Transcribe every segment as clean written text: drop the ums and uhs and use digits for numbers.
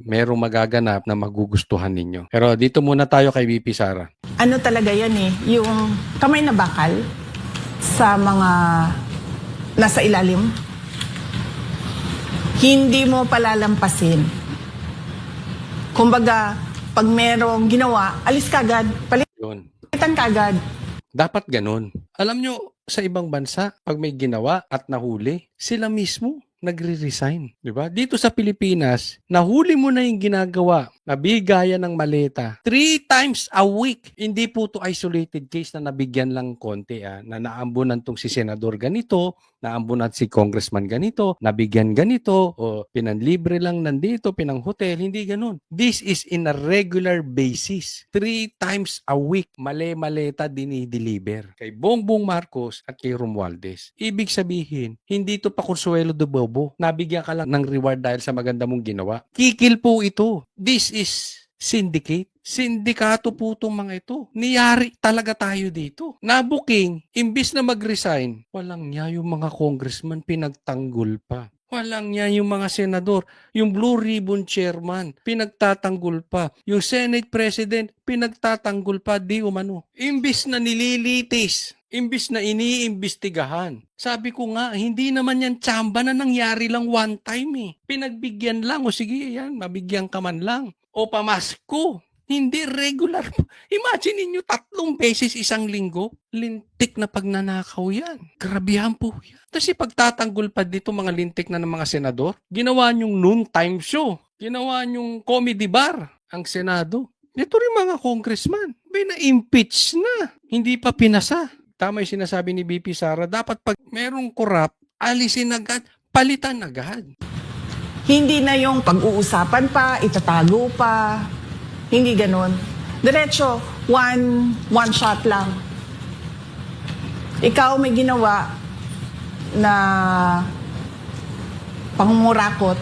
merong magaganap na magugustuhan ninyo. Pero dito muna tayo kay VP Sara. Ano talaga yan eh, yung kamay na bakal sa mga nasa ilalim, hindi mo palalampasin. Kumbaga, pag merong ginawa, alis kagad, Yun. palitan kagad. Dapat ganun. Alam nyo, sa ibang bansa, pag may ginawa at nahuli, sila mismo nagre-resign. Diba? Dito sa Pilipinas, nahuli mo na yung ginagawa, nabigayan ng maleta, 3 times a week. Hindi po to isolated case na nabigyan lang konti, na naambunan tong si senador ganito, naambunan si congressman ganito, nabigyan ganito, o pinanlibre lang nandito, pinanghotel, hindi ganun. This is in a regular basis. 3 times a week, male-maleta dinideliver kay Bongbong Marcos at kay Romualdez. Ibig sabihin, hindi to pa consuelo de bobo. Nabigyan ka lang ng reward dahil sa maganda mong ginawa. Kikil po ito. This is syndicate. Sindikato po itong mga ito. Niyari talaga tayo dito. Nabuking, imbis na mag-resign, walang niya yung mga congressman pinagtanggol pa. Walang niya yung mga senador. Yung Blue Ribbon Chairman, pinagtatanggol pa. Yung Senate President, pinagtatanggol pa. Di umano. Imbis na nililitis, imbis na iniimbestigahan. Sabi ko nga, hindi naman yan tsamba na nangyari lang one time eh. Pinagbigyan lang. O sige, yan, mabigyan ka man lang. O pamasko. Hindi regular. Imagine niyo 3 beses isang linggo. Lintik na pagnanakaw yan. Grabihan po yan. Tapos ipagtatanggol pa dito mga lintik na ng mga senador. Ginawa niyong noontime show. Ginawa niyong comedy bar ang Senado. Ito rin mga congressman. Na-impeach na. Hindi pa pinasa. Tama yung sinasabi ni VP Sara. Dapat pag merong corrupt, alisin agad, palitan agad. Hindi na yung pag-uusapan pa, itatago pa. Hindi ganun. Diretso, one shot lang. Ikaw may ginawa na pangungurakot,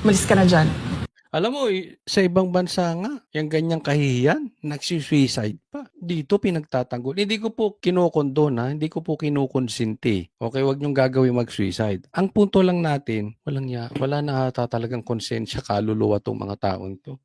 malis ka na dyan. Alam mo, sa ibang bansa nga, yung ganyang kahihiyan, nagsisuicide pa. Dito pinagtatanggol. Hindi ko po kinokondon, hindi ko po kinukonsinti. Okay, wag niyong gagawin mag-suicide. Ang punto lang natin, wala na ata talagang konsensya, kaluluwa tong mga taong to.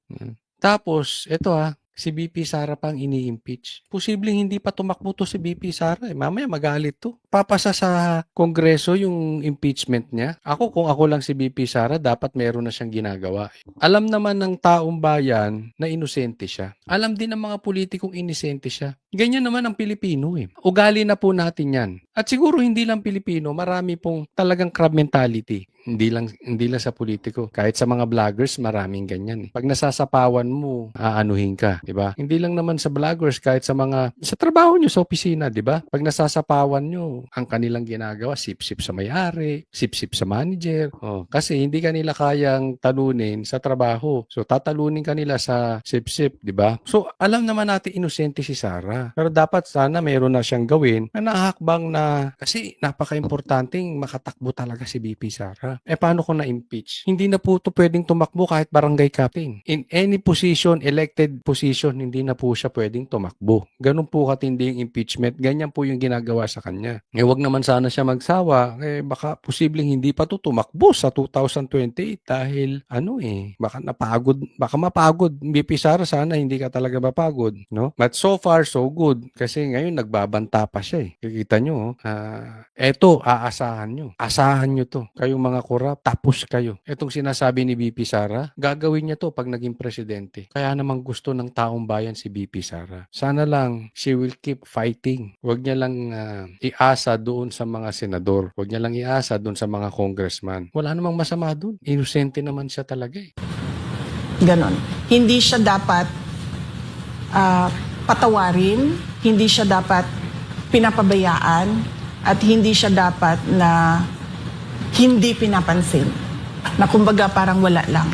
Tapos, ito si VP Sara pang ini-impeach. Posibleng hindi pa tumakbo to si VP Sara. Mamaya magalit to. Papasa sa Kongreso yung impeachment niya. Kung ako lang si VP Sara, dapat meron na siyang ginagawa. Alam naman ng taong bayan na inosente siya. Alam din ng mga politikong inosente siya. Ganyan naman ang Pilipino eh. Ugali na po natin yan. At siguro hindi lang Pilipino, marami pong talagang crab mentality. Hindi lang sa politiko. Kahit sa mga vloggers, maraming ganyan. Pag nasasapawan mo, aanuhin ka, 'di ba? Hindi lang naman sa vloggers, kahit sa trabaho nyo sa opisina, 'di ba? Pag nasasapawan nyo, ang kanilang ginagawa, sip-sip sa may-ari, sip-sip sa manager. Kasi hindi kanila kayang talunin sa trabaho. So tatalunin kanila sa sip-sip, 'di ba? So alam naman natin inosente si Sara. Pero dapat sana mayroon na siyang gawin na nahakbang na kasi napaka-importanting makatakbo talaga si VP Sara. Paano kung na-impeach? Hindi na po ito pwedeng tumakbo kahit barangay captain. In any position, elected position, hindi na po siya pwedeng tumakbo. Ganun po katindi yung impeachment. Ganyan po yung ginagawa sa kanya. Wag naman sana siya magsawa. Baka posibleng hindi pa to tumakbo sa 2028 dahil baka mapagod. VP Sara, sana hindi ka talaga mapagod. No? But so far, so good. Kasi ngayon nagbabanta pa siya eh. Kikita nyo, eto, aasahan nyo. Asahan nyo to. Kayong mga korap, tapos kayo. Itong sinasabi ni VP Sara, gagawin niya to pag naging presidente. Kaya namang gusto ng taong bayan si VP Sara. Sana lang, she will keep fighting. Huwag niya lang iasa doon sa mga senador. Huwag niya lang iasa doon sa mga congressman. Wala namang masama doon. Inosente naman siya talaga eh. Ganon. Hindi siya dapat patawarin, hindi siya dapat pinapabayaan, at hindi siya dapat na hindi pinapansin. Na kumbaga parang wala lang.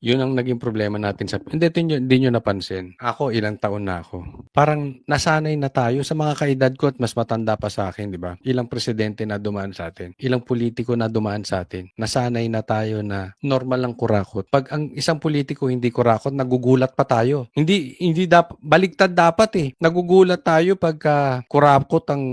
Yun ang naging problema natin sa... Hindi nyo napansin. Ako, ilang taon na ako. Parang nasanay na tayo sa mga kaedad ko at mas matanda pa sa akin, di ba? Ilang presidente na dumaan sa atin. Ilang politiko na dumaan sa atin. Nasanay na tayo na normal lang kurakot. Pag ang isang politiko hindi kurakot, nagugulat pa tayo. Baligtad dapat eh. Nagugulat tayo pagka kurakot ang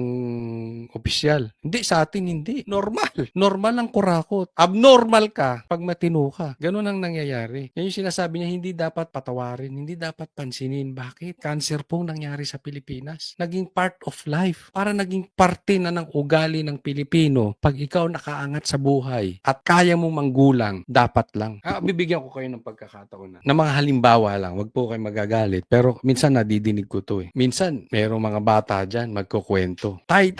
opisyal. Hindi, sa atin hindi. Normal. Normal ang kurakot. Abnormal ka pag matino ka. Ganun ang nangyayari. nangyari. Yan yung sinasabi niya, hindi dapat patawarin, hindi dapat pansinin. Bakit? Cancer po nangyari sa Pilipinas. Naging part of life. Para naging parte na ng ugali ng Pilipino. Pag ikaw nakaangat sa buhay at kaya mo manggulang, dapat lang. Bibigyan ko kayo ng pagkakataon na mga halimbawa lang. Wag po kayo magagalit. Pero minsan nadidinig ko to eh. Minsan, merong mga bata dyan magkukwento. Tay!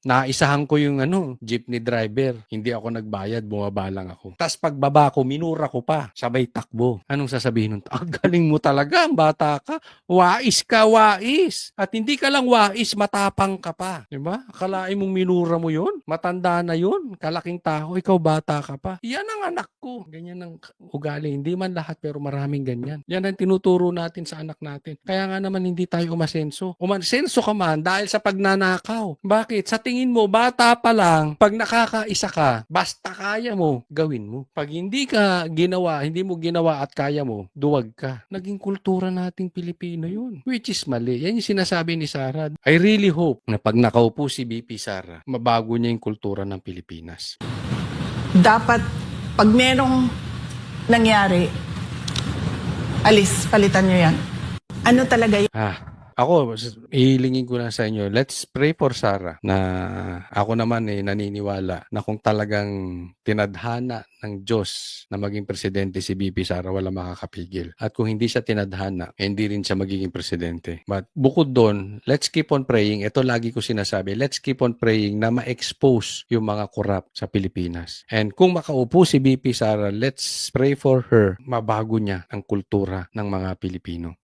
Naisahan ko yung jeepney driver. Hindi ako nagbayad, bumaba lang ako. Tapos pagbaba ko, minura ko pa. Sabay takbo. Anong sasabihin nun? Ang galing mo talaga, ang bata ka. Wais ka, wais. At hindi ka lang wais, matapang ka pa. Diba? Akalain mong minura mo yun? Matanda na yun. Kalaking tao, ikaw bata ka pa. Yan ang anak ko. Ganyan ang ugali. Hindi man lahat, pero maraming ganyan. Yan ang tinuturo natin sa anak natin. Kaya nga naman hindi tayo umasenso. Umasenso ka man dahil sa pagnanakaw. Bakit? Sa tingin mo, bata pa lang, pag nakakaisa ka, basta kaya mo, gawin mo. Pag hindi mo ginawa at kaya mo, duwag ka. Naging kultura nating Pilipino yun. Which is mali. Yan yung sinasabi ni Sara. I really hope na pag nakaupo si BP Sara, mabago niya yung kultura ng Pilipinas. Dapat, pag merong nangyari, palitan nyo yan. Ano talaga yun? Ako, ihilingin ko na sa inyo, let's pray for Sara na ako naman naniniwala na kung talagang tinadhana ng Diyos na maging presidente si BP Sara, wala makakapigil. At kung hindi siya tinadhana, hindi rin siya magiging presidente. But bukod doon, let's keep on praying. Ito lagi ko sinasabi, let's keep on praying na ma-expose yung mga corrupt sa Pilipinas. And kung makaupo si BP Sara, let's pray for her, mabago niya ang kultura ng mga Pilipino.